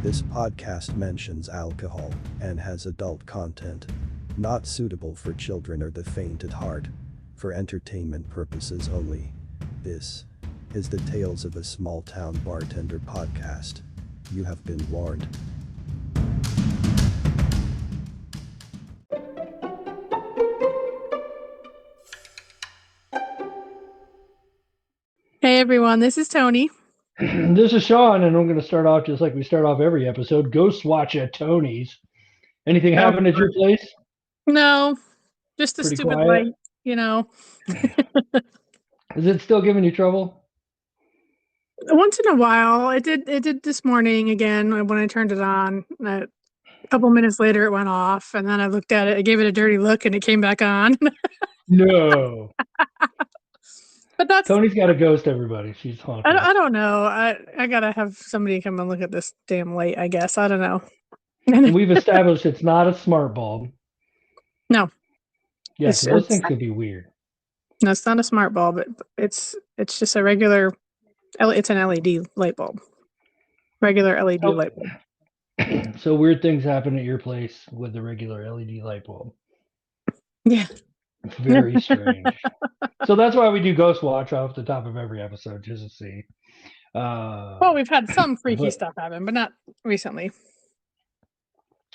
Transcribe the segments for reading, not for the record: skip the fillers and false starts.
This podcast mentions alcohol and has adult content. Not suitable for children or the faint at heart. For entertainment purposes only. This is the Tales of a Small Town Bartender podcast. You have been warned. Hey everyone, this is Tony. This is Sean, and I'm going to start off just like we start off every episode. Ghost watch at Tony's. Anything happen at your place? No, just a Pretty stupid quiet? light, you know. Is it still giving you trouble? Once in a while, it did this morning again when I turned it on. A couple minutes later, it went off, and then I looked at it. I gave it a dirty look, and it came back on. No. But that's Tony's got a ghost, everybody. She's haunted. I don't know. I gotta have somebody come and look at this damn light. I guess I don't know. And we've established it's not a smart bulb. No. Yes, those things could be weird. No, it's not a smart bulb. It's just a regular. It's an LED light bulb. Regular LED light bulb. So weird things happen at your place with the regular LED light bulb. Yeah. Very strange. So that's why we do Ghost Watch off the top of every episode, just to see. Well, we've had some freaky stuff happen, but not recently.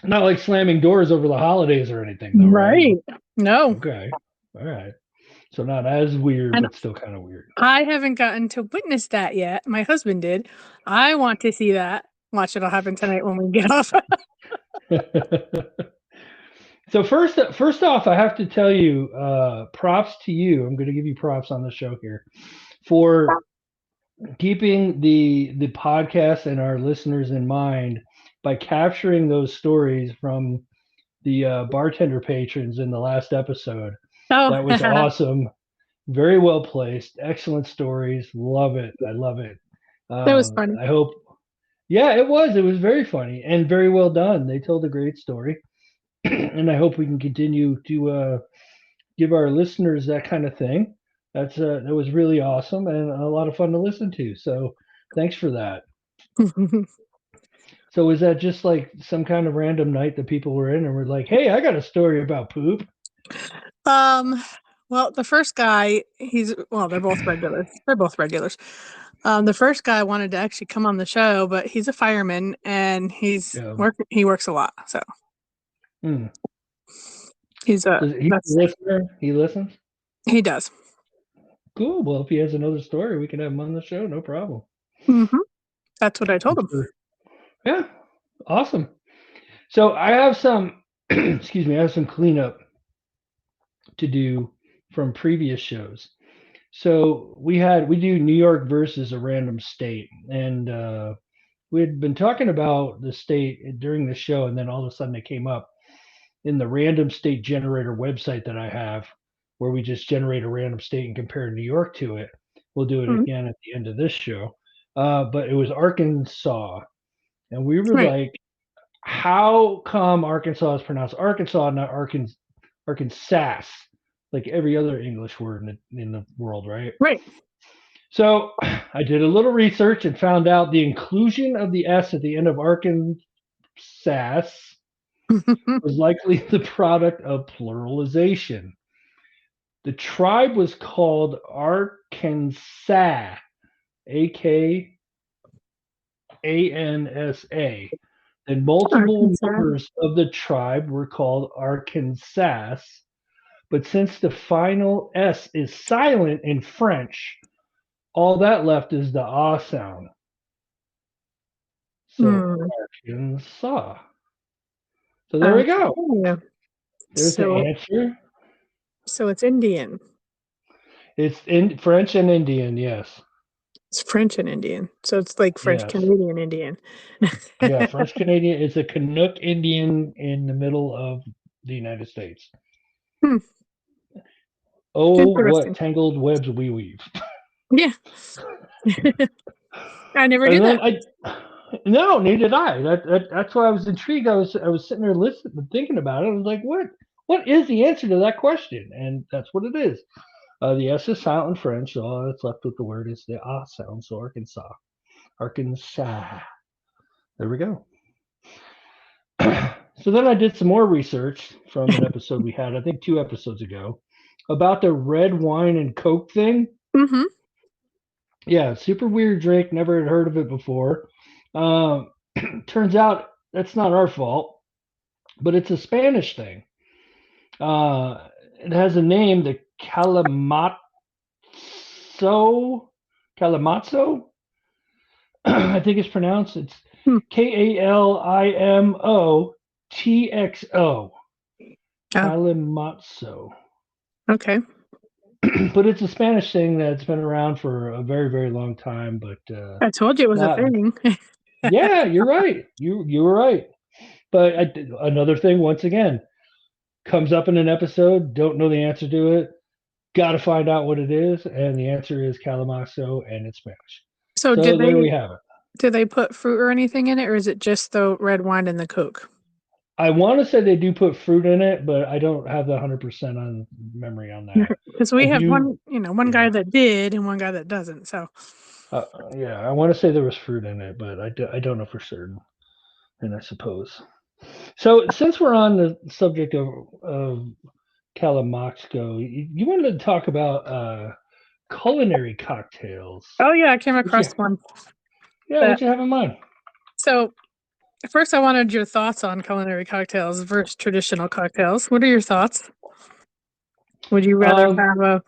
Not like slamming doors over the holidays or anything, though, right? No. Okay. All right. So not as weird, but still kind of weird. I haven't gotten to witness that yet. My husband did. I want to see that. Watch it'll happen tonight when we get off. So first off, I have to tell you, props to you. I'm going to give you props on the show here for keeping the podcast and our listeners in mind by capturing those stories from the bartender patrons in the last episode. Oh. That was awesome. Very well placed. Excellent stories. Love it. I love it. That was funny. I hope. Yeah, it was. It was very funny and very well done. They told a great story. And I hope we can continue to give our listeners that kind of thing. That was really awesome and a lot of fun to listen to. So thanks for that. So is that just like some kind of random night that people were in and were like, hey, I got a story about poop? Well, the first guy, they're both regulars. They're both regulars. The first guy wanted to actually come on the show, but he's a fireman and he works a lot. So he's a listener. He listens? He does. Cool. Well, if he has another story, we can have him on the show. No problem. Mm-hmm. That's what I told him. Yeah. Awesome. So I have some, I have some cleanup to do from previous shows. So we do New York versus a random state. And we had been talking about the state during the show. And then all of a sudden it came up in the random state generator website that I have, where we just generate a random state and compare New York to it. We'll do it again at the end of this show. But it was Arkansas. And we were like, how come Arkansas is pronounced Arkansas, not Arkansas, like every other English word in the world, right? Right. So I did a little research and found out the inclusion of the S at the end of Arkansas was likely the product of pluralization. The tribe was called Arkansas, Akansa, and multiple members of the tribe were called Arkansas. But since the final S is silent in French, all that left is the ah sound. So Arkansas. So there we go. There's the answer. So it's Indian. It's in French and Indian, yes. It's French and Indian. So it's like French Canadian Indian. Yeah, French Canadian. It's a Canuck Indian in the middle of the United States. Oh, what tangled webs we weave. Yeah. I never knew that. No, neither did I. That's why I was intrigued. I was sitting there listening, thinking about it. I was like, what is the answer to that question? And that's what it is. The S is silent in French, so all that's left with the word is the ah sound. So Arkansas. There we go. So then I did some more research from an episode we had, I think 2 episodes ago, about the red wine and Coke thing. Mm-hmm. Yeah, super weird drink. Never had heard of it before. Uh, turns out that's not our fault, but it's a Spanish thing. It has a name, the Kalimazzo. I think it's pronounced. It's Hmm. Kalimotxo. Oh, Kalimazzo. okay. But it's a Spanish thing that's been around for a very, very long time. But I told you it was a not. thing. Yeah, you're right. You were right. But another thing, once again, comes up in an episode. Don't know the answer to it. Got to find out what it is, and the answer is Calamaxo, and it's Spanish. So So there we have it. did they put fruit or anything in it, or is it just the red wine and the Coke? I want to say they do put fruit in it, but I don't have the 100% on memory on that. Because we have one guy Yeah. that did and one guy that doesn't. So Yeah, I want to say there was fruit in it, but I don't know for certain. And I suppose. So since we're on the subject of Calamaxco, you wanted to talk about culinary cocktails. oh yeah, I came across one. Yeah, what you have in mind? So first, I wanted your thoughts on culinary cocktails versus traditional cocktails. What are your thoughts? Would you rather have a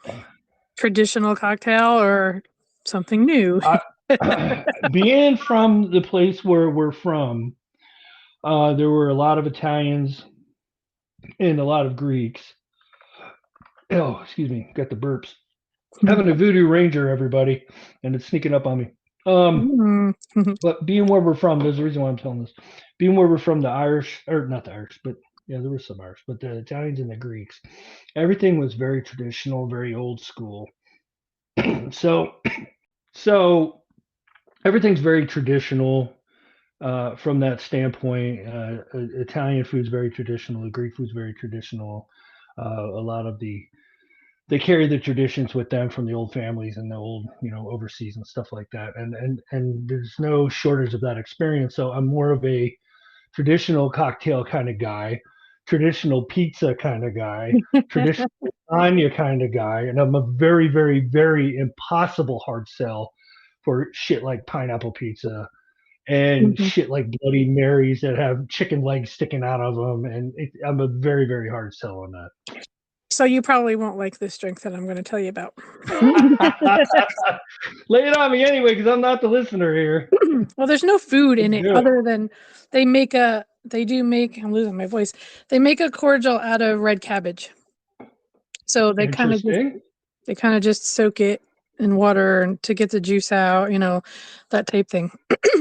traditional cocktail or something new? Being from the place where we're from, there were a lot of Italians and a lot of Greeks. Oh, excuse me, got the burps. Having a voodoo ranger, everybody, and it's sneaking up on me. But being where we're from, there's a reason why I'm telling this. Being where we're from, the Irish, or not the Irish, but yeah, there were some Irish, but the Italians and the Greeks, everything was very traditional, very old school. So everything's very traditional from that standpoint. Italian food's very traditional. The Greek food's very traditional. A lot of they carry the traditions with them from the old families and the old, overseas and stuff like that. And there's no shortage of that experience. So I'm more of a traditional cocktail kind of guy, traditional pizza kind of guy, traditional lasagna kind of guy, and I'm a very, very, very impossible hard sell for shit like pineapple pizza and shit like Bloody Marys that have chicken legs sticking out of them, and I'm a very, very hard sell on that. So you probably won't like this drink that I'm going to tell you about. Lay it on me anyway, because I'm not the listener here. Well, there's no food in it other than I'm losing my voice. They make a cordial out of red cabbage. So they kind of just soak it in water and to get the juice out, that type thing.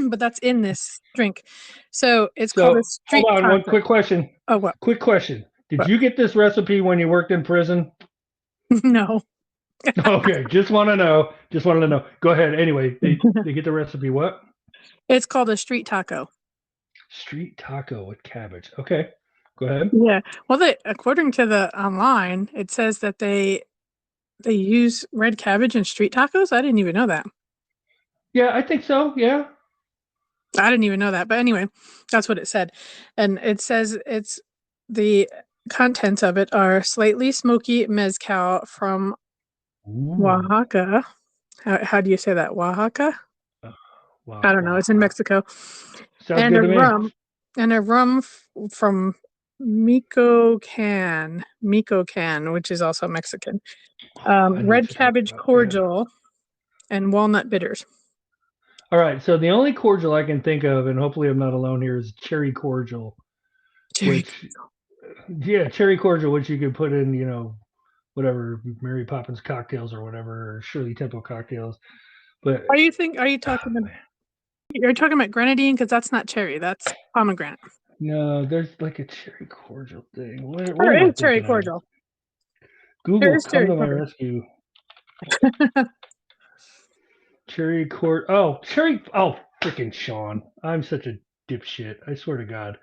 But that's in this drink. So it's called a street Hold on, taco. one quick question. Oh, what? Quick question. Did you get this recipe when you worked in prison? No. Okay, just want to know. Go ahead. Anyway, they get the recipe. What? It's called a street taco. Street taco with cabbage. Okay, go ahead. Yeah. Well, according to the online, it says that they use red cabbage in street tacos. I didn't even know that. Yeah, I think so. Yeah. I didn't even know that. But anyway, that's what it said. And it says it's the contents of it are slightly smoky mezcal from Oaxaca. How do you say that? Oaxaca? I don't know. It's in Mexico. Sounds and good to me. A rum from Michoacán, which is also Mexican. Red cabbage cordial and walnut bitters. All right. So the only cordial I can think of, and hopefully I'm not alone here, is cherry cordial. Cherry cordial, which you could put in, whatever, Mary Poppins cocktails or whatever, or Shirley Temple cocktails. But are you talking about grenadine? Because that's not cherry, that's pomegranate. No, there's like a cherry cordial thing. What is cherry cordial? Google, come to my rescue. Cherry cordial. Oh, freaking Sean. I'm such a dipshit. I swear to God.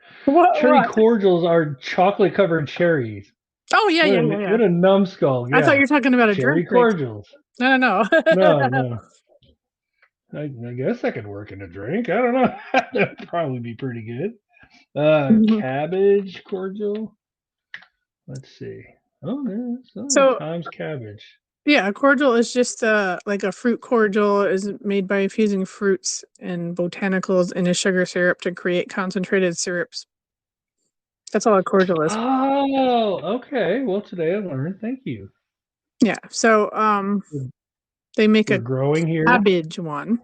Cherry cordials are chocolate covered cherries. Oh, yeah, yeah. What a numbskull. Yeah. I thought you were talking about a cherry drink. Cordials. No. No. I guess that could work in a drink. I don't know. That'd probably be pretty good. Cabbage cordial. Let's see. Oh, there's So Times cabbage. yeah, a cordial is just like a fruit cordial is made by infusing fruits and botanicals in a sugar syrup to create concentrated syrups. That's all a cordial is. Oh, okay. Well, today I learned. Thank you. Yeah. So they make We're a growing here. cabbage one.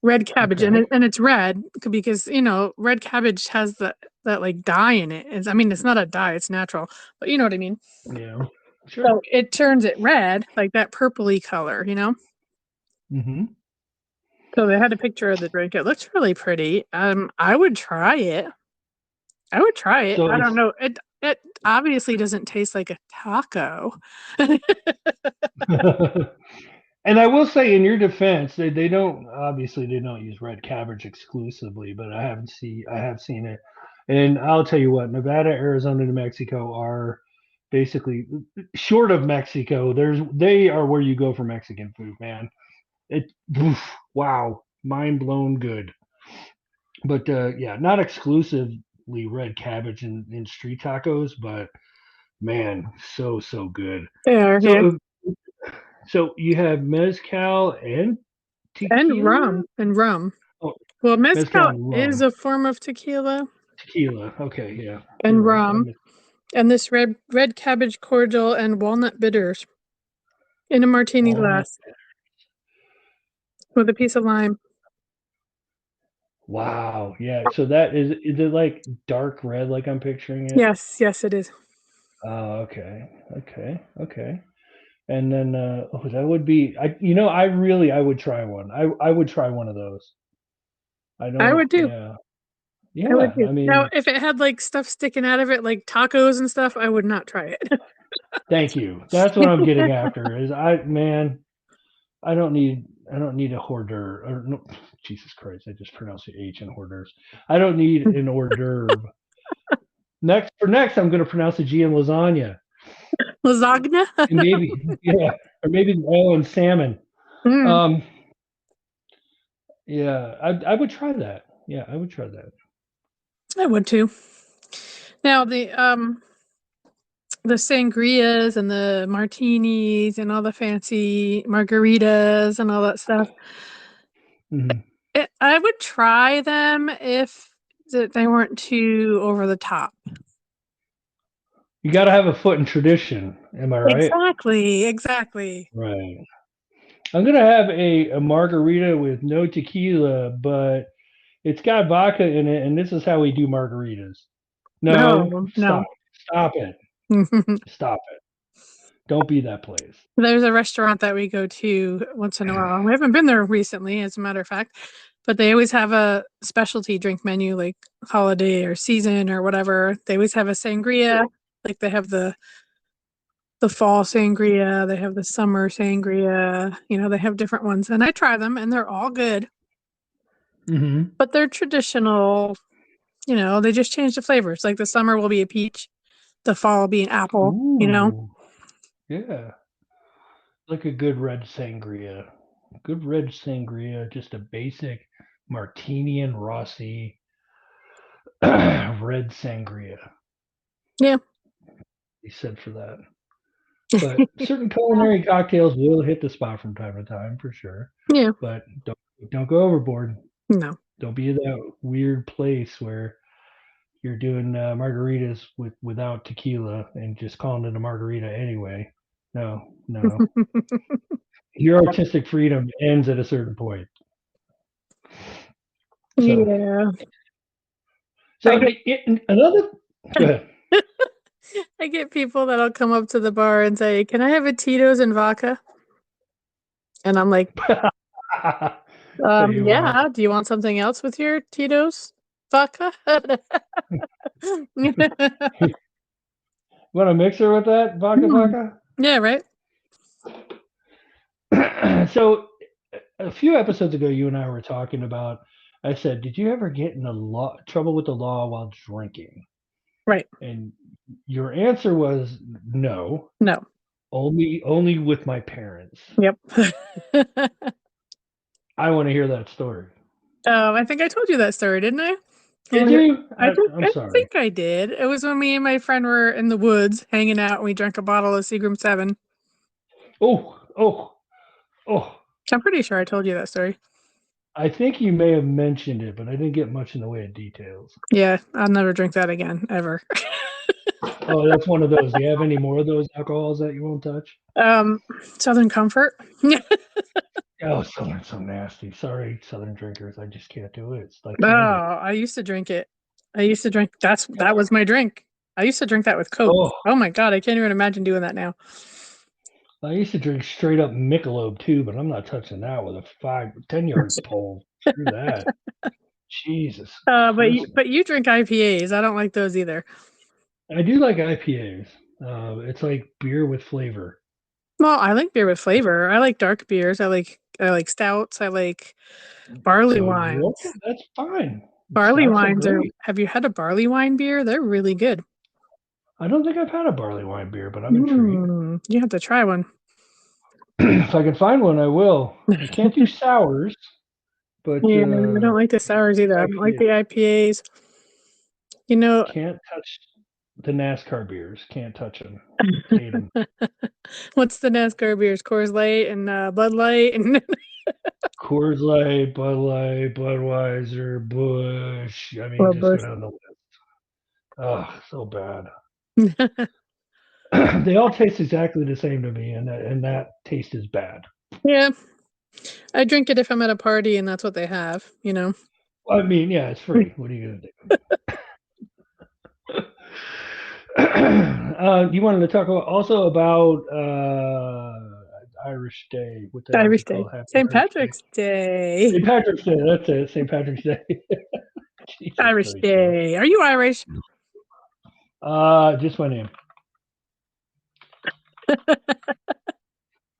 Red cabbage, Okay. and it's red because red cabbage has that like dye in it. I mean, it's not a dye; it's natural, but you know what I mean. Yeah. Sure. So it turns it red, like that purpley color, Mm-hmm. So they had a picture of the drink. It looks really pretty. I would try it. I would try it. So I don't know. It obviously doesn't taste like a taco. and I will say, in your defense, they don't obviously they don't use red cabbage exclusively, but I have seen it, and I'll tell you what, Nevada, Arizona, New Mexico are basically short of Mexico. They are where you go for Mexican food, man. It wow, mind blown good. But yeah, not exclusively red cabbage in street tacos, but man, so good. There, yeah. So you have mezcal and And tequila? rum. Oh, Well, mezcal mezcal and is rum. a form of tequila Tequila. Okay, yeah. and You're right. rum, and this red cabbage cordial and walnut bitters in a martini Walnut. glass with a piece of lime. Wow. Yeah. So that is it like dark red like I'm picturing it? Yes, it is. Oh, okay. Okay. And then that would be I would try one. I would try one of those. I I don't would too. yeah. I would Yeah. too. I Now, mean, if it had like stuff sticking out of it, like tacos and stuff, I would not try it. thank you. That's what I'm getting after is I don't need a hors d'oeuvre. Or, no, Jesus Christ, I just pronounced the H in hors d'oeuvres. I don't need an hors d'oeuvre. Next, I'm going to pronounce the G in lasagna. Lasagna? And maybe, yeah, or maybe the L in salmon. Mm. Yeah, I would try that. Yeah, I would try that. I would too. Now the sangrias and the martinis and all the fancy margaritas and all that stuff. Mm-hmm. I would try them if they weren't too over the top. You got to have a foot in tradition. Am I right? Exactly. Right. I'm gonna have a margarita with no tequila, but it's got vodka in it, and this is how we do margaritas. No, No. stop it. Stop it. Don't be that place. There's a restaurant that we go to once in a while. We haven't been there recently, as a matter of fact, but they always have a specialty drink menu, like holiday or season or whatever. They always have a sangria, like they have the fall sangria, they have the summer sangria. They have different ones, and I try them, and they're all good. Mm-hmm. But they're traditional. They just change the flavors. Like the summer will be a peach, the fall will be an apple. Ooh, yeah, like a good red sangria. Good red sangria, just a basic martini and Rossi red sangria. Yeah. He said for that. But certain culinary cocktails will hit the spot from time to time, for sure. Yeah. But don't go overboard. No. Don't be in that weird place where you're doing margaritas without tequila and just calling it a margarita anyway. No. Your artistic freedom ends at a certain point. So, yeah. So another. Go ahead. I get people that'll come up to the bar and say, "Can I have a Tito's and vodka?" And I'm like, "Yeah. Do you want something else with your Tito's vodka?" Want a mixer with that vodka? Yeah, right. So a few episodes ago, you and I were talking about. I said, "Did you ever get in trouble with the law while drinking?" Right. And your answer was no. No. Only with my parents. Yep. I want to hear that story. I think I told you that story, didn't I? Did you? I I'm sorry. think I did. It was when me and my friend were in the woods hanging out and we drank a bottle of Seagram 7. Oh. I'm pretty sure I told you that story. I think you may have mentioned it, but I didn't get much in the way of details. Yeah, I'll never drink that again, ever. Oh, that's one of those. Do you have any more of those alcohols that you won't touch? Southern Comfort. Oh, Southern's so nasty. Sorry, Southern drinkers. I just can't do it. It's like Oh, candy. I used to drink it. That was my drink. I used to drink that with Coke. Oh, Oh my God, I can't even imagine doing that now. I used to drink straight up Michelob too, but I'm not touching that with a 10-yard pole. Screw that. Jesus. But you drink IPAs. I don't like those either. I do like IPAs. It's like beer with flavor. Well, I like beer with flavor. I like dark beers. I like stouts. I like barley wines. That's fine. Barley Stouts wines are are. great. Have you had a barley wine beer? They're really good. I don't think I've had a barley wine beer, but I'm intrigued. You have to try one. If I can find one, I will. I can't do sours, but Yeah, I don't like the sours either. I don't like the IPAs. You know, can't touch the NASCAR beers. Can't touch them. Hate them. what's the NASCAR beers? Coors Light and Bud Light and Coors Light, Bud Light, Budweiser, Busch. I mean, just Busch. go down the list. Oh, so bad. They all taste exactly the same to me, and that taste is bad. Yeah, I drink it if I'm at a party and that's what they have. You know. I mean, yeah, it's free. What are you gonna do? You wanted to talk also about Irish Day. What the hell Irish is it Day. called? Happy St. Patrick's Day. St. Patrick's Day. That's it. St. Patrick's Day. Irish Day. Are you Irish? Just my name.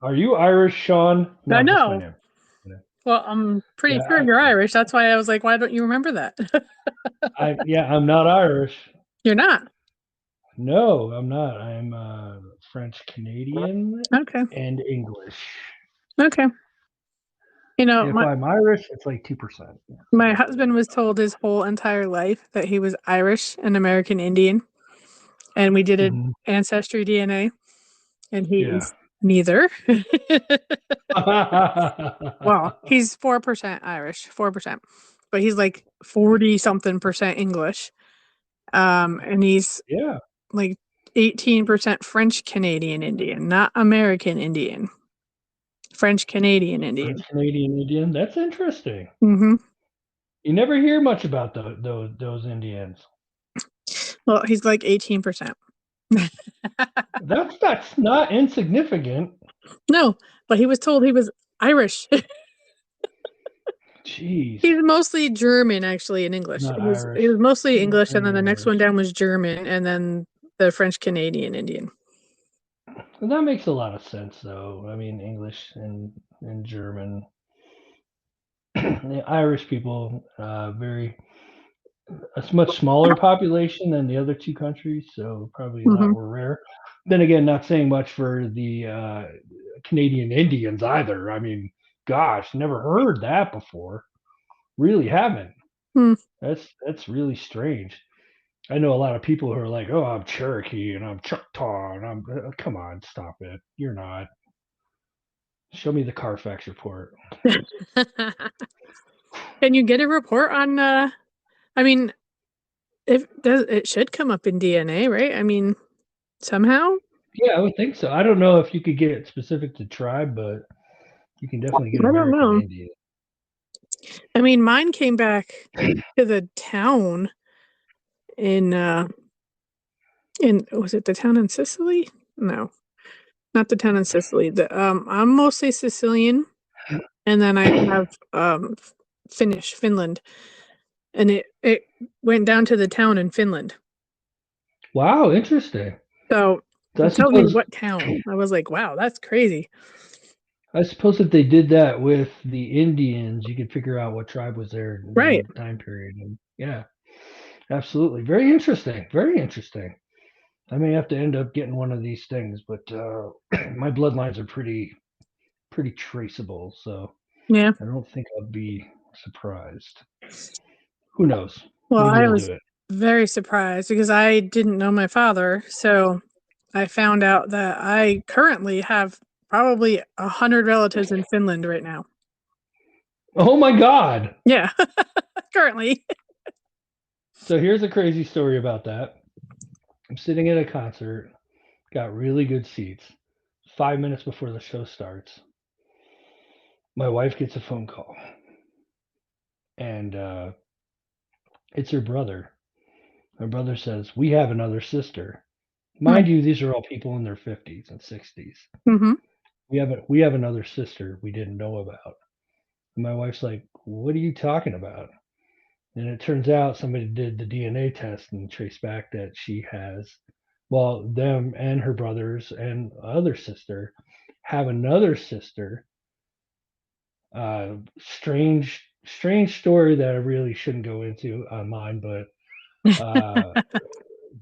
Are you Irish, Sean? No, I know. just my name. Well, I'm pretty sure you're Irish. That's why I was like, why don't you remember that? I'm not Irish. You're not? No, I'm not. I'm French Canadian. Okay. And English. Okay. You know, if I'm Irish, it's like 2%. My husband was told his whole entire life that he was Irish and American Indian, and we did an ancestry DNA, and he is neither. Well, he's 4% Irish, 4%, but he's like 40-something% English, and he's like 18% French Canadian Indian, not American Indian. French Canadian Indian. French Canadian Indian. That's interesting. Mm-hmm. You never hear much about those Indians. Well, he's like 18%. That's not insignificant. No, but he was told he was Irish. Jeez. He's mostly German, actually, in English. He was mostly English, and then the next one down was German, and then the French Canadian Indian. Well, that makes a lot of sense, though. I mean, English and German. The Irish people, a much smaller population than the other two countries, so probably a lot more rare. Then again, not saying much for the Canadian Indians either. I mean, gosh, never heard that before. Really haven't. That's really strange. I know a lot of people who are like, "Oh, I'm Cherokee and I'm Choctaw and I'm." Come on, stop it. You're not. Show me the Carfax report. Can you get a report on? I mean, it should come up in DNA, right? I mean, somehow. Yeah, I would think so. I don't know if you could get it specific to tribe, but you can definitely get American Indian. I mean, mine came back to the town in was it the town in Sicily? No, not the town in Sicily. I'm mostly Sicilian, and then I have Finland, and it went down to the town in Finland. Wow, interesting. So tell me what town. I was like, wow, that's crazy. I suppose if they did that with the Indians, you could figure out what tribe was there in that time period. And yeah, absolutely. Very interesting. Very interesting. I may have to end up getting one of these things, but my bloodlines are pretty traceable. So yeah, I don't think I'll be surprised. Who knows? Well, When I you'll was do it. very surprised because I didn't know my father. So I found out that I currently have probably 100 relatives in Finland right now. Oh my God. Yeah, currently. So here's a crazy story about that. I'm sitting at a concert, got really good seats. 5 minutes before the show starts, my wife gets a phone call, and it's her brother. Her brother says, "We have another sister." Mind you, these are all people in their 50s and 60s. Mm-hmm. We have another sister we didn't know about. And my wife's like, "What are you talking about?" And it turns out somebody did the DNA test and traced back that she has, well, them and her brothers and other sister have another sister. Strange story that I really shouldn't go into online, but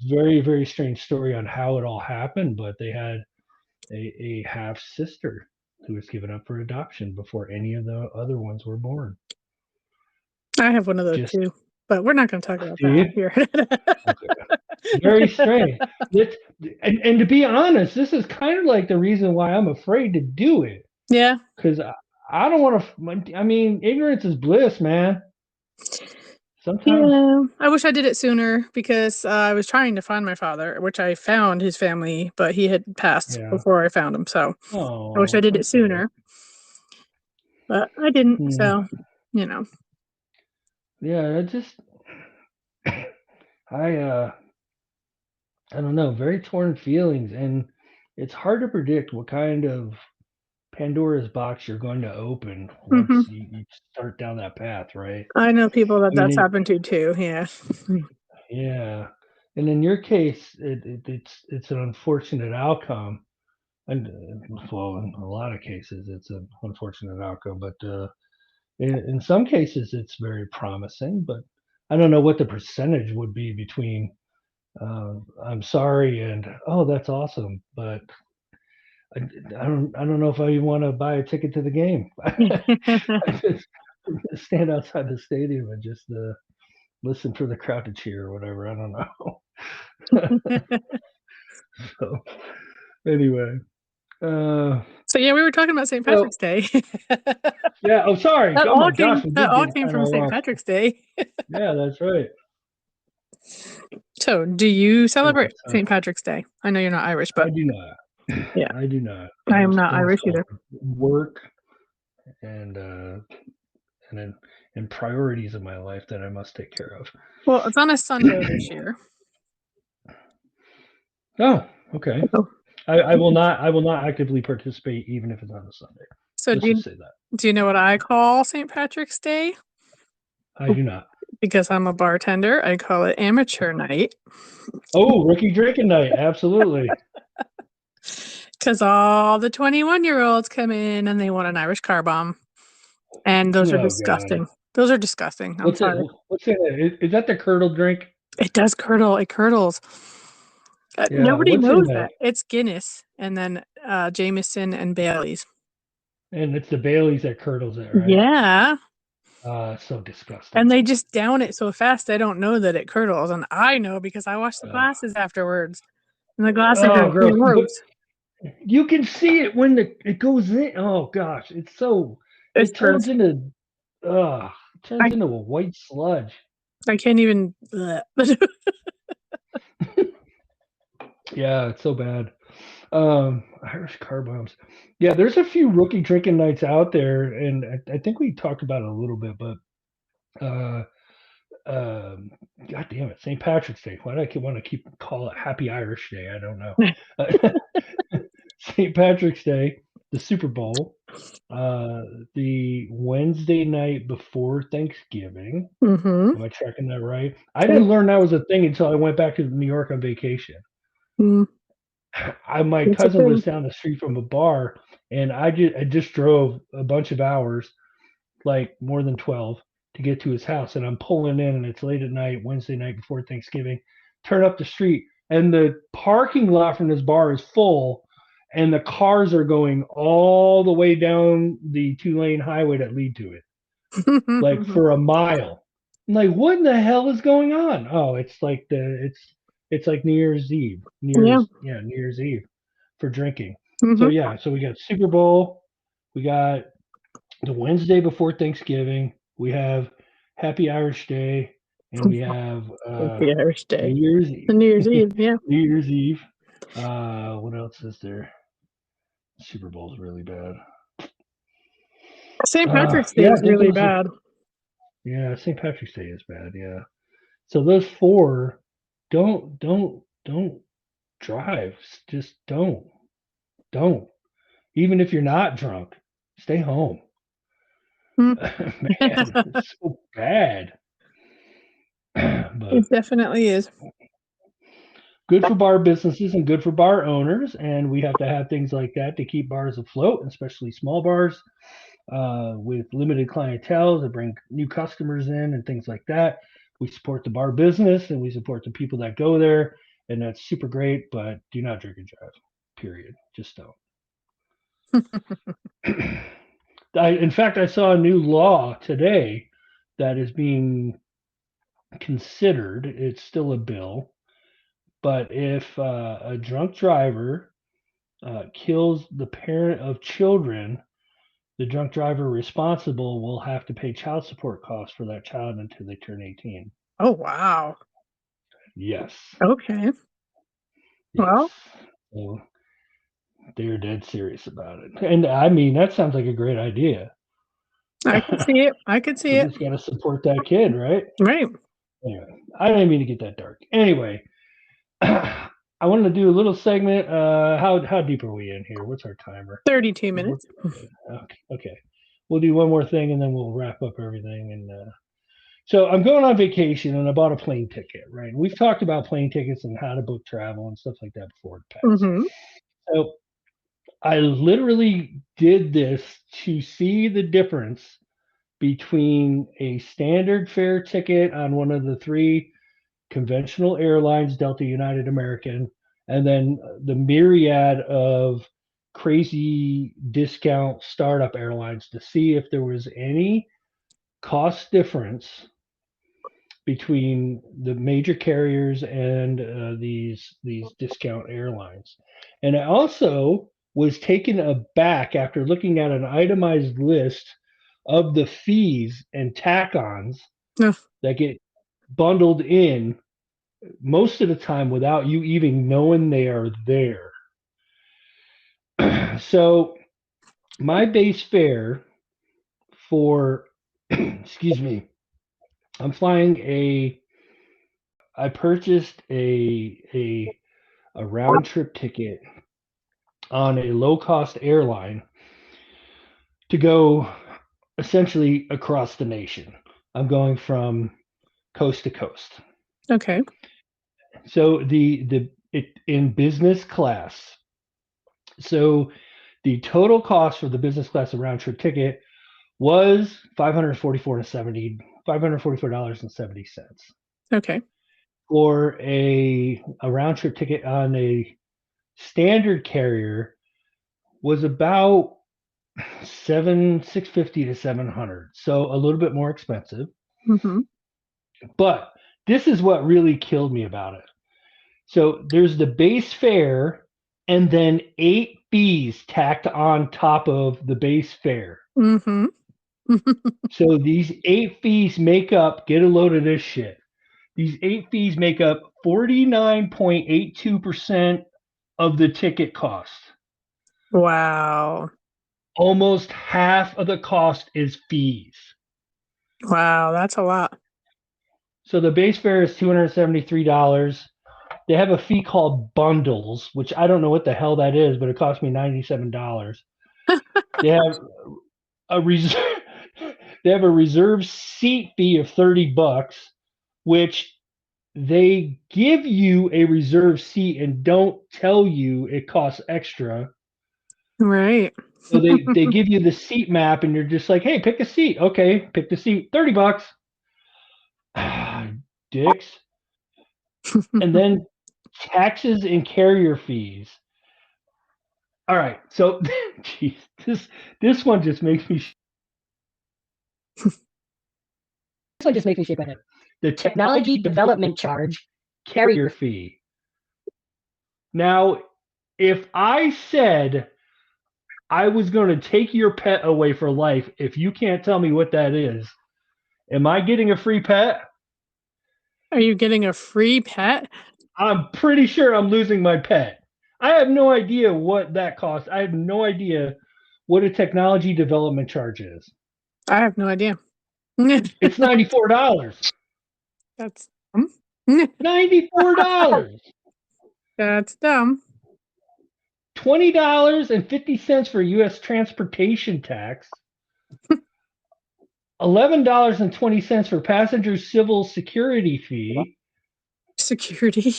very, very strange story on how it all happened. But they had a half sister who was given up for adoption before any of the other ones were born. I have one of those Just too, but we're not going to talk about do you? that here. Okay. Very strange. And to be honest, this is kind of like the reason why I'm afraid to do it. Yeah. Because I don't want to. I mean, ignorance is bliss, man. Sometimes. Yeah, I wish I did it sooner because I was trying to find my father, which I found his family, but he had passed Yeah. before I found him. So I wish I Oh, did it sooner, but I didn't. So, you know. Yeah, it just I don't know, very torn feelings, and it's hard to predict what kind of Pandora's box you're going to open Hmm. once you start down that path, right? I know people I that's mean, happened to too. Yeah. yeah, and in your case, it's an unfortunate outcome, and well, in a lot of cases, it's an unfortunate outcome, but in some cases, it's very promising. But I don't know what the percentage would be between I'm sorry and oh, that's awesome, but I don't know if I even want to buy a ticket to the game. I just stand outside the stadium and just listen for the crowd to cheer or whatever. I don't know. So anyway, So yeah, we were talking about St. so Patrick's Day. yeah. Oh, sorry. That Oh my all gosh, came we that did all get came kind from of St. lost. Patrick's Day. Yeah, that's right. So, do you Yeah, celebrate so St. Patrick's Day? I know you're not Irish, I but do not. yeah, I do not. I am There's not things Irish called either. work and then and priorities in my life that I must take care of. Well, it's on a Sunday this year. Oh, okay. So, I will not actively participate even if it's on a Sunday. so Let's just say that. do you know what I call St. Patrick's Day? I do not. Because I'm a bartender, I call it amateur night. Oh, rookie drinking night. Absolutely. Because all the 21-year-olds come in and they want an Irish car bomb. And those are Oh God. disgusting. Those are disgusting. I'm What's it? sorry. What's it? Is that the curdle drink? It does curdle. It curdles. Yeah. Nobody What's in knows that? that. It's Guinness and then Jameson and Bailey's. And it's the Bailey's that curdles it, right? Yeah. So disgusting. And they just down it so fast they don't know that it curdles. And I know because I wash the glasses afterwards. And the glasses are Gross. But gross. you can see it when it goes in. Oh gosh, it's so. It's It gross. turns into. Turns into a white sludge. I can't even. Yeah, it's so bad. Irish car bombs. Yeah, there's a few rookie drinking nights out there, and I think we talked about it a little bit, but uh, God damn it, St. Patrick's Day. Why do I want to keep call it Happy Irish Day? I don't know. St. Patrick's Day, the Super Bowl, the Wednesday night before Thanksgiving. Mm-hmm. Am I tracking that right? I didn't learn that was a thing until I went back to New York on vacation. Mm. My cousin lives down the street from a bar, and I just drove a bunch of hours, like more than 12, to get to his house. And I'm pulling in, and it's late at night, Wednesday night before Thanksgiving. Turn up the street, and the parking lot from this bar is full, and the cars are going all the way down the 2-lane highway that lead to it, like for a mile. I'm like, what in the hell is going on? Oh, it's like it's like New Year's Eve. New Year's Eve for drinking. So Mm-hmm. so we got Super Bowl, we got the Wednesday before Thanksgiving, we have Happy Irish Day, and we have The Irish Day. New Year's The New Year's Eve, yeah. New Year's Eve. What else is there? Super Bowl's really bad. St. Patrick's Day is really bad. Yeah, St. Patrick's Day is bad. Yeah. So those four, don't drive. Just don't. Even if you're not drunk, stay home. Mm. Man, it's so bad. But It definitely is. good for bar businesses and good for bar owners, and we have to have things like that to keep bars afloat, especially small bars with limited clientele to bring new customers in and things like that. We support the bar business and we support the people that go there, and that's super great. But do not drink and drive. Period. Just don't. In fact, I saw a new law today that is being considered. It's still a bill, but if a drunk driver kills the parent of children, the drunk driver responsible will have to pay child support costs for that child until they turn 18. Oh, wow. Yes. Okay. Yes. Well, so they're dead serious about it. And I mean, that sounds like a great idea. I could see it. I could see You it. just got to support that kid, right? Right. Anyway, I didn't mean to get that dark. Anyway, I wanted to do a little segment. How deep are we in here? What's our timer? 32 minutes. Okay. We'll do one more thing and then we'll wrap up everything. And so I'm going on vacation and I bought a plane ticket, right? We've talked about plane tickets and how to book travel and stuff like that before, Pat. Mm-hmm. So I literally did this to see the difference between a standard fare ticket on one of the three conventional airlines, Delta, United, American, and then the myriad of crazy discount startup airlines to see if there was any cost difference between the major carriers and these discount airlines. And I also was taken aback after looking at an itemized list of the fees and tack-ons that get bundled in most of the time without you even knowing they are there. So my base fare for excuse me, I purchased a round trip ticket on a low cost airline to go essentially across the nation. I'm going from coast to coast. Okay. So in business class. So the total cost for the business class round trip ticket was $544.70. Okay. For a round trip ticket on a standard carrier was about $650 to $700, so a little bit more expensive. Mm-hmm. But this is what really killed me about it. So there's the base fare and then 8 fees tacked on top of the base fare. Mm-hmm. So these 8 fees make up, get a load of this shit. These 8 fees make up 49.82% of the ticket cost. Wow. Almost half of the cost is fees. Wow, that's a lot. So the base fare is $273. They have a fee called bundles, which I don't know what the hell that is, but it cost me $97. They have a reserve they have a reserve seat fee of $30, which they give you a reserve seat and don't tell you it costs extra. Right. So they give you the seat map and you're just like, hey, pick a seat. Okay, pick the seat, $30. Dicks. And then taxes and carrier fees. All right, so geez, this one just makes me one just makes me shake my head. The technology development charge carrier fee. Now, if I said I was going to take your pet away for life, if you can't tell me what that is, am I getting a free pet? Are you getting a free pet? I'm pretty sure I'm losing my pet. I have no idea what that costs. I have no idea what a technology development charge is. I have no idea. It's $94. That's $94. That's dumb. $20.50 for U.S. transportation tax. $11.20 for passenger civil security fee. Security.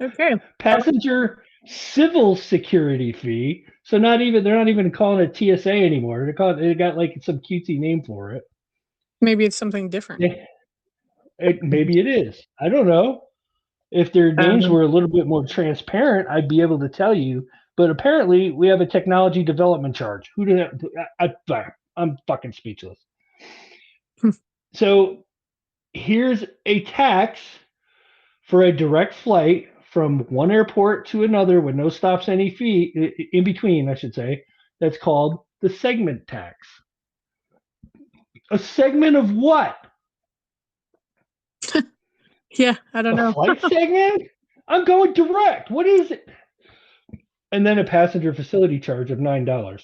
Okay. Passenger civil security fee. So they're not even calling it TSA anymore. They got like some cutesy name for it. Maybe it's something different. Maybe it is. I don't know. If their names were a little bit more transparent, I'd be able to tell you. But apparently, we have a technology development charge. Who did that? I'm fucking speechless. So here's a tax for a direct flight from one airport to another with no stops, any fee in between, I should say. That's called the segment tax. A segment of what? Yeah, I don't know. A flight segment? I'm going direct. What is it? And then a passenger facility charge of $9.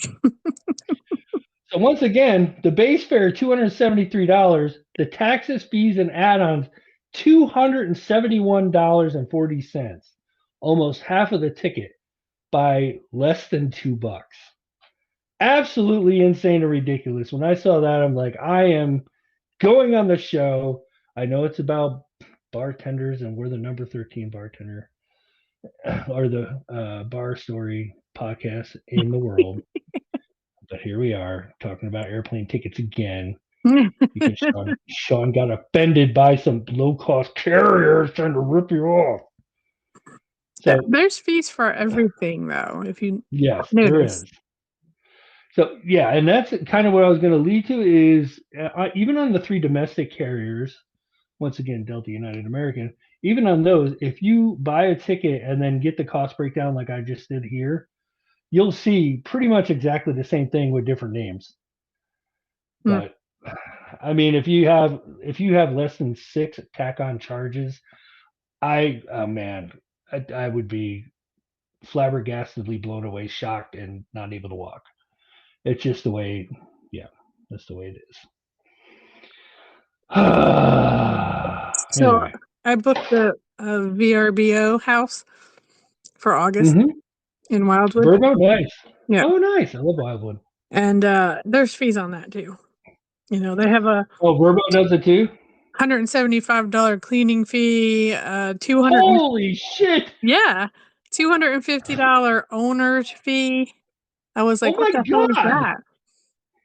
So once again, the base fare $273, the taxes, fees, and add-ons $271.40, almost half of the ticket by less than $2. Absolutely insane and ridiculous. When I saw that, I'm like, I am going on the show. I know it's about bartenders, and we're the number 13 bartender or the bar story podcast in the world. But here we are talking about airplane tickets again because Sean got offended by some low-cost carriers trying to rip you off. So there's fees for everything, though. If you yes, notice. there is. So yeah, and that's kind of what I was going to lead to is even on the 3 domestic carriers, once again Delta, United, American, even on those, if you buy a ticket and then get the cost breakdown like I just did here, you'll see pretty much exactly the same thing with different names. But I mean, if you have less than 6 tack-on charges, I would be flabbergastedly blown away, shocked, and not able to walk. It's just the way, that's the way it is. So anyway. I booked the VRBO house for August in Wildwood. Verbo, nice. Yeah. Oh, nice. I love Wildwood. And there's fees on that too. You know, they have a Verbo does it too. $175 cleaning fee. Holy shit! Yeah, $250 owner's fee. I was like, what the hell is that?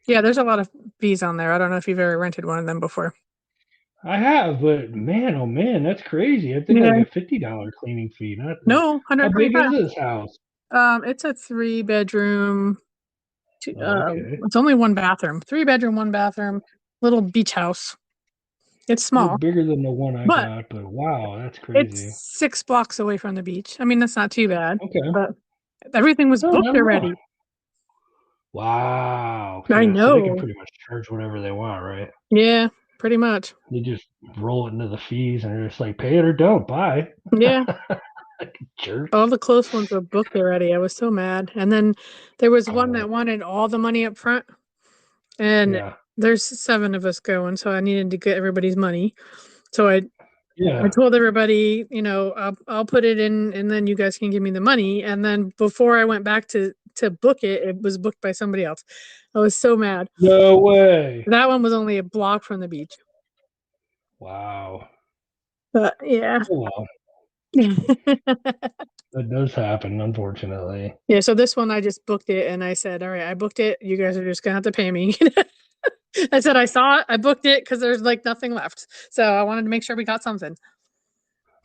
Yeah, there's a lot of fees on there. I don't know if you've ever rented one of them before. I have, but man, oh man, that's crazy. I think like a $50 cleaning fee. No, $125. How big is this house? It's a 3-bedroom. It's only 1 bathroom. 3-bedroom, 1 bathroom. Little beach house. It's small. Bigger than the one I got, but wow, that's crazy. It's 6 blocks away from the beach. I mean, that's not too bad. Okay. But everything was booked already. Wow. I know. So they can pretty much charge whatever they want, right? Yeah, pretty much. They just roll it into the fees and they're just like, pay it or don't. Bye. Yeah. Jerk. All the close ones were booked already. I was so mad. And then there was one that wanted all the money up front. And there's 7 of us going, so I needed to get everybody's money. So I told everybody, you know, I'll put it in and then you guys can give me the money. And then before I went back to book it, it was booked by somebody else. I was so mad. No way. That one was only a block from the beach. Wow. But yeah. Oh, well. That does happen, unfortunately. Yeah, so this one I just booked it and I said, all right, I booked it. You guys are just gonna have to pay me. I said I saw it, I booked it because there's like nothing left. So I wanted to make sure we got something.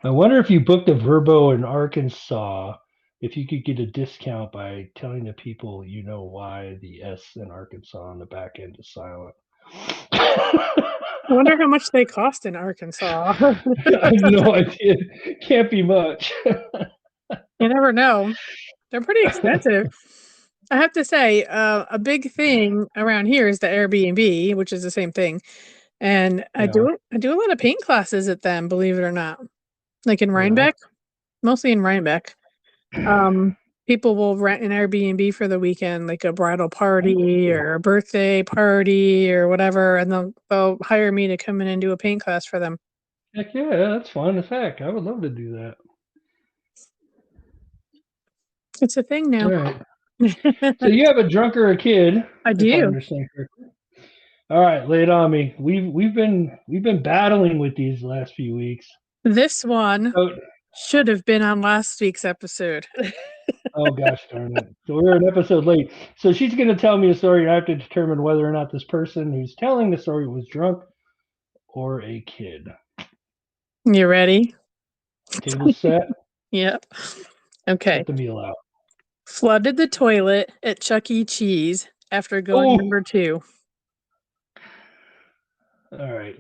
I wonder if you booked a Verbo in Arkansas, if you could get a discount by telling the people you know why the S in Arkansas on the back end is silent. I wonder how much they cost in Arkansas. I have no idea. Can't be much. You never know. They're pretty expensive. I have to say, a big thing around here is the Airbnb, which is the same thing. And I do a lot of paint classes at them, believe it or not. Like in Rhinebeck, mostly in Rhinebeck. People will rent an Airbnb for the weekend, like a bridal party or a birthday party or whatever, and they'll hire me to come in and do a paint class for them. Heck yeah, that's fun as heck. I would love to do that. It's a thing now. All right. So you have a drunk or a kid? I do. If I understand correctly. All right, lay it on me. We've been battling with these last few weeks. This one should have been on last week's episode. Oh gosh darn it! So we're an episode late. So she's going to tell me a story, and I have to determine whether or not this person who's telling the story was drunk or a kid. You ready? Table set. Yep. Okay. Get the meal out. Flooded the toilet at Chuck E. Cheese after going number 2. All right.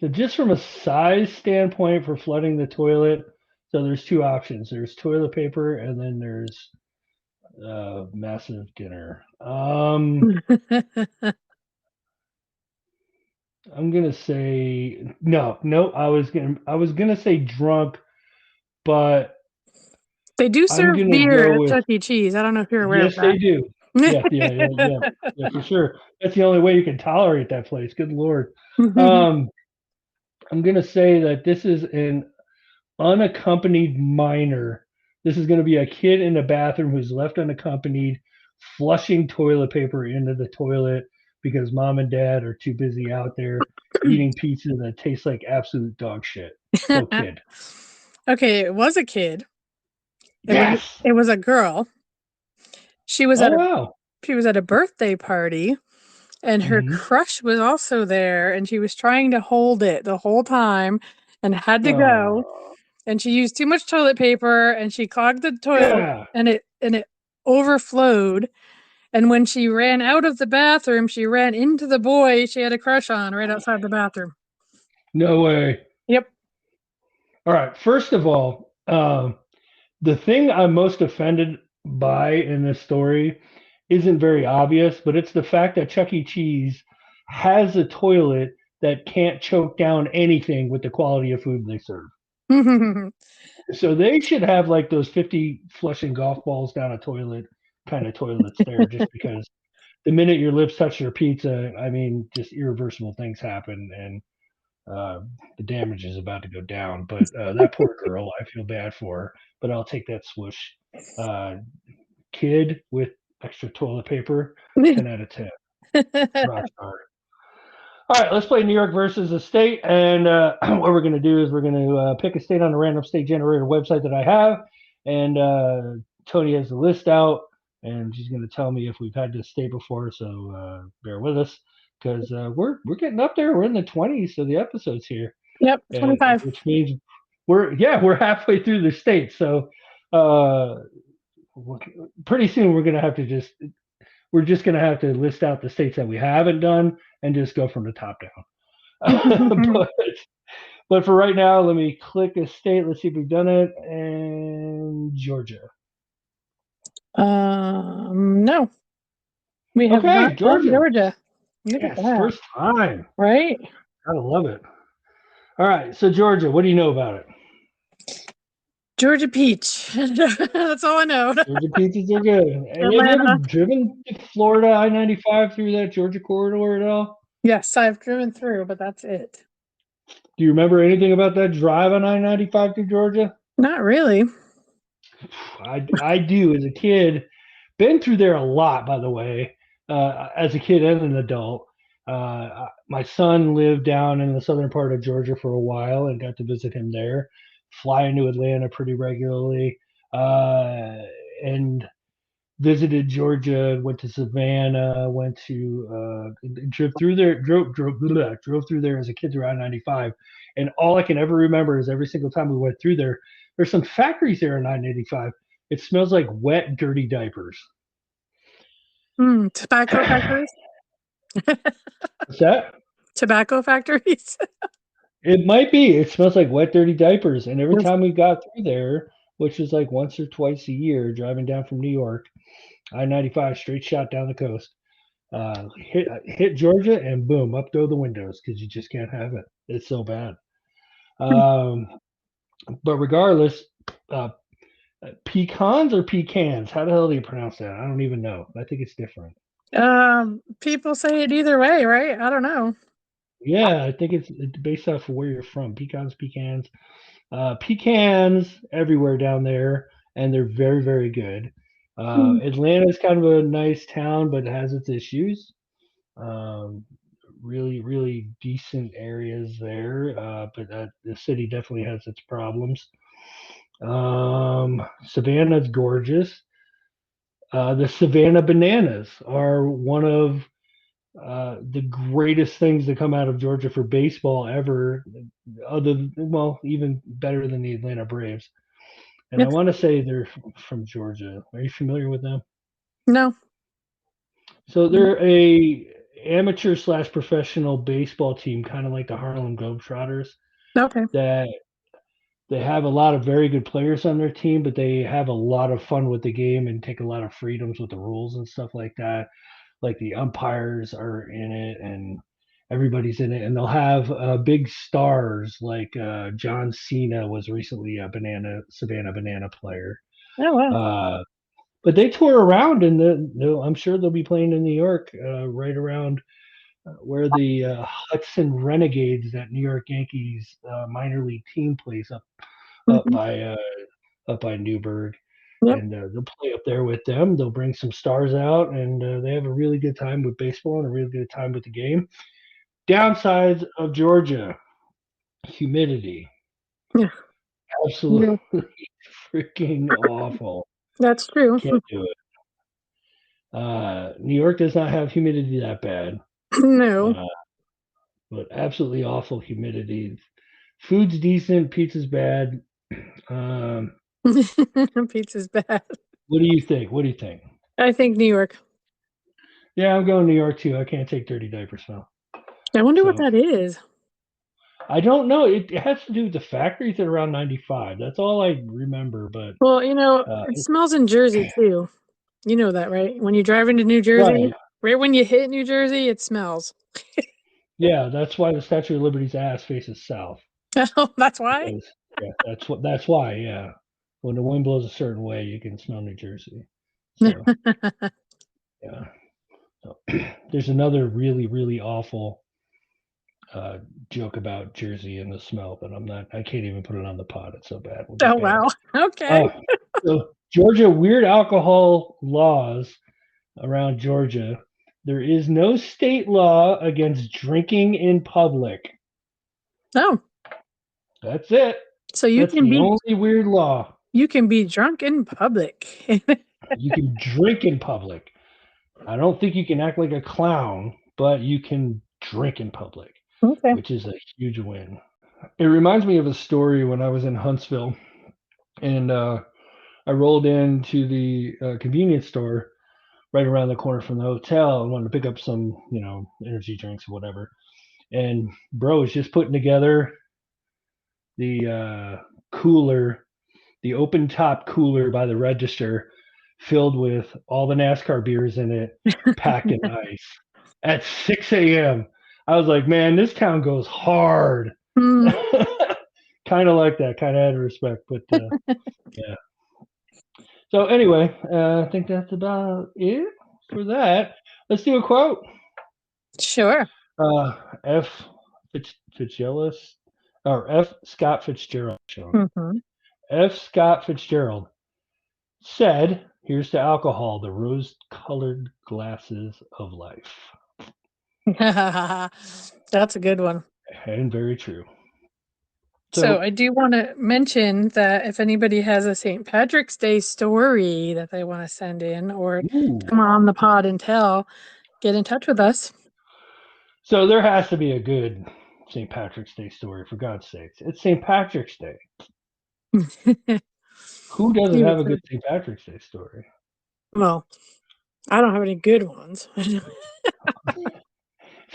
So just from a size standpoint for flooding the toilet, so there's 2 options. There's toilet paper, and then there's massive dinner. I'm gonna say no. I was gonna say drunk, but they do serve beer at Chuck E. Cheese. I don't know if you're aware of that. Yes, they do. Yeah, for sure. That's the only way you can tolerate that place. Good Lord. I'm gonna say that this is an unaccompanied minor. This is going to be a kid in the bathroom who's left unaccompanied, flushing toilet paper into the toilet because mom and dad are too busy out there eating pizza that tastes like absolute dog shit. So kid. Okay, it was a kid. Yes. It was a girl. She was she was at a birthday party, and her crush was also there, and she was trying to hold it the whole time and had to go. And she used too much toilet paper, and she clogged the toilet, and it overflowed. And when she ran out of the bathroom, she ran into the boy she had a crush on right outside the bathroom. No way. Yep. All right. First of all, the thing I'm most offended by in this story isn't very obvious, but it's the fact that Chuck E. Cheese has a toilet that can't choke down anything with the quality of food they serve. So they should have like those 50 flushing golf balls down a toilet kind of toilets there, just because the minute your lips touch your pizza, I mean, just irreversible things happen, and the damage is about to go down. But that poor girl, I feel bad for her, but I'll take that swoosh. Kid with extra toilet paper, 10 out of 10. Rock star. All right, let's play New York versus a state. And what we're going to do is we're going to pick a state on the random state generator website that I have. And Tony has the list out, and she's going to tell me if we've had this state before. So bear with us, because we're getting up there. We're in the 20s of the episodes here. Yep, 25. Which means we're halfway through the state. So pretty soon we're going to have to we're just going to have to list out the states that we haven't done and just go from the top down. But for right now, let me click a state. Let's see if we've done it. And Georgia. No. We have not done Georgia. Look at that. First time. Right? Gotta love it. All right. So Georgia, what do you know about it? Georgia peach. That's all I know. Georgia peaches are good. And have you ever driven to Florida I-95 through that Georgia corridor at all? Yes, I've driven through, but that's it. Do you remember anything about that drive on I-95 through Georgia? Not really. I do as a kid. Been through there a lot, by the way, as a kid and an adult. My son lived down in the southern part of Georgia for a while and got to visit him there. Fly into Atlanta pretty regularly, and visited Georgia, went to Savannah, went to drove through there as a kid through I-95. And all I can ever remember is every single time we went through there, there's some factories there in I-95. It smells like wet, dirty diapers. Tobacco factories? What's that? Tobacco factories. It might be. It smells like wet, dirty diapers. And every time we got through there, which was like once or twice a year, driving down from New York, I-95 straight shot down the coast, hit Georgia, and boom, up go the windows because you just can't have it. It's so bad. But regardless, pecans or pecans? How the hell do you pronounce that? I don't even know. I think it's different. People say it either way, right? I don't know. Yeah, I think it's based off of where you're from. Pecans. Pecans everywhere down there, and they're very, very good. Atlanta is kind of a nice town, but it has its issues. Really, really decent areas there, but the city definitely has its problems. Savannah's gorgeous. The Savannah bananas are one of the greatest things to come out of Georgia for baseball ever. Even better than the Atlanta Braves. And I want to say they're from Georgia. Are you familiar with them? No. So they're a amateur / professional baseball team, kind of like the Harlem Globetrotters. Okay. That they have a lot of very good players on their team, but they have a lot of fun with the game and take a lot of freedoms with the rules and stuff like that. Like the umpires are in it and everybody's in it, and they'll have big stars like John Cena was recently a Savannah Banana player. Oh wow. But they tour around, and I'm sure they'll be playing in New York, right around where the Hudson Renegades, that New York Yankees minor league team, plays up by Newburgh. Yep. And they'll play up there with them. They'll bring some stars out, and they have a really good time with baseball and a really good time with the game. Downsides of Georgia: humidity. Yeah. Absolutely freaking awful. That's true. Can't do it. New York does not have humidity that bad. No. But absolutely awful humidity. Food's decent. Pizza's bad. Pizza's bad. What do you think? I think New York. Yeah, I'm going New York too. I can't take dirty diaper smell. I wonder what that is. I don't know. It has to do with the factories at around 95. That's all I remember. But well, it smells in Jersey too. You know that, right? When you drive into New Jersey, right when you hit New Jersey, it smells. Yeah, that's why the Statue of Liberty's ass faces south. Oh, that's why? Because, that's why, yeah. When the wind blows a certain way, you can smell New Jersey. So, yeah. So, there's another really, really awful joke about Jersey and the smell, but I can't even put it on the pod. It's so bad. Oh, wow. Okay. So Georgia, weird alcohol laws around Georgia. There is no state law against drinking in public. No. That's it. So that's the only weird law. You can be drunk in public. You can drink in public. I don't think you can act like a clown, but you can drink in public, which is a huge win. It reminds me of a story when I was in Huntsville, and I rolled into the convenience store right around the corner from the hotel and wanted to pick up some, energy drinks or whatever. And bro was just putting together the cooler, the open top cooler by the register, filled with all the NASCAR beers in it, packed in ice at 6 a.m. I was like, man, this town goes hard. Kind of like that, kind of out of respect, but yeah. So anyway, I think that's about it for that. Let's do a quote. Sure. F. Scott Fitzgerald. F. Scott Fitzgerald said, "Here's to alcohol, the rose-colored glasses of life." That's a good one. And very true. So I do want to mention that if anybody has a St. Patrick's Day story that they want to send in or come on the pod and tell, get in touch with us. So there has to be a good St. Patrick's Day story, for God's sakes. It's St. Patrick's Day. Who doesn't have a good St. Patrick's Day story? Well, I don't have any good ones.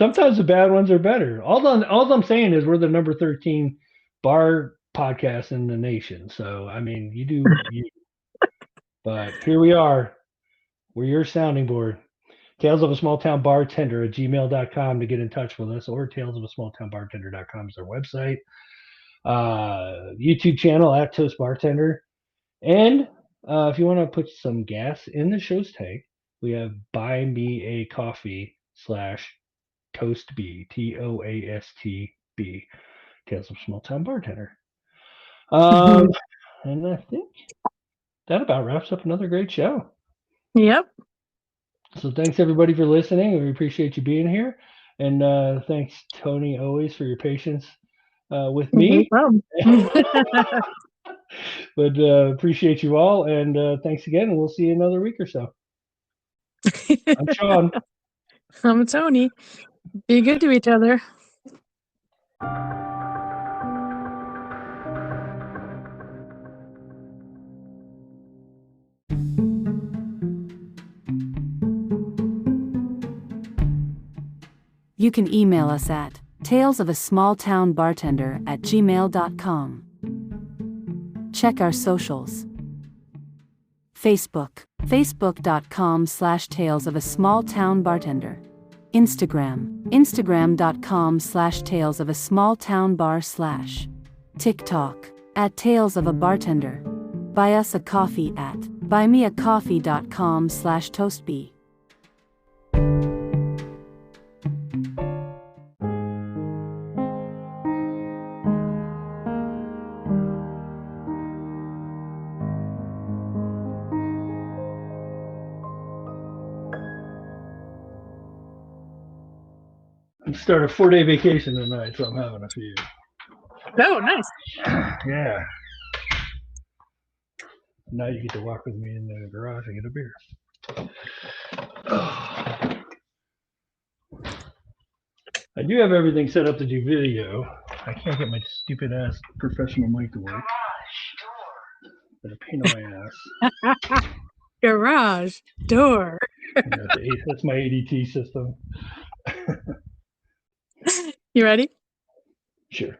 Sometimes the bad ones are better. All I'm saying is we're the number 13 bar podcast in the nation. So I mean, you do you. But here we are. We're your sounding board. Talesofasmalltownbartender at gmail.com to get in touch with us, or talesofasmalltownbartender.com is our website. YouTube channel at Toast Bartender. And if you want to put some gas in the show's tank, we have buy me a coffee / Toastb, TOASTB, Tales of Small Town Bartender. And I think that about wraps up another great show. Yep. So thanks everybody for listening. We appreciate you being here. And thanks, Tony, always for your patience with me. No problem. But appreciate you all. And thanks again. And we'll see you another week or so. I'm Sean. I'm Tony. Be good to each other. You can email us at talesofasmalltownbartender@gmail.com. Check our socials. Facebook, facebook.com/talesofasmalltownbartender. Instagram, instagram.com/talesofasmalltownbar/. TikTok, @talesofabartender. Buy us a coffee at buymeacoffee.com/toastbee. Start a 4-day vacation tonight, so I'm having a few. Oh, nice. Yeah. Now you get to walk with me in the garage and get a beer. I do have everything set up to do video. I can't get my stupid ass professional mic to work. But a pain in my ass. Garage door. Yeah, that's my ADT system. You ready? Sure.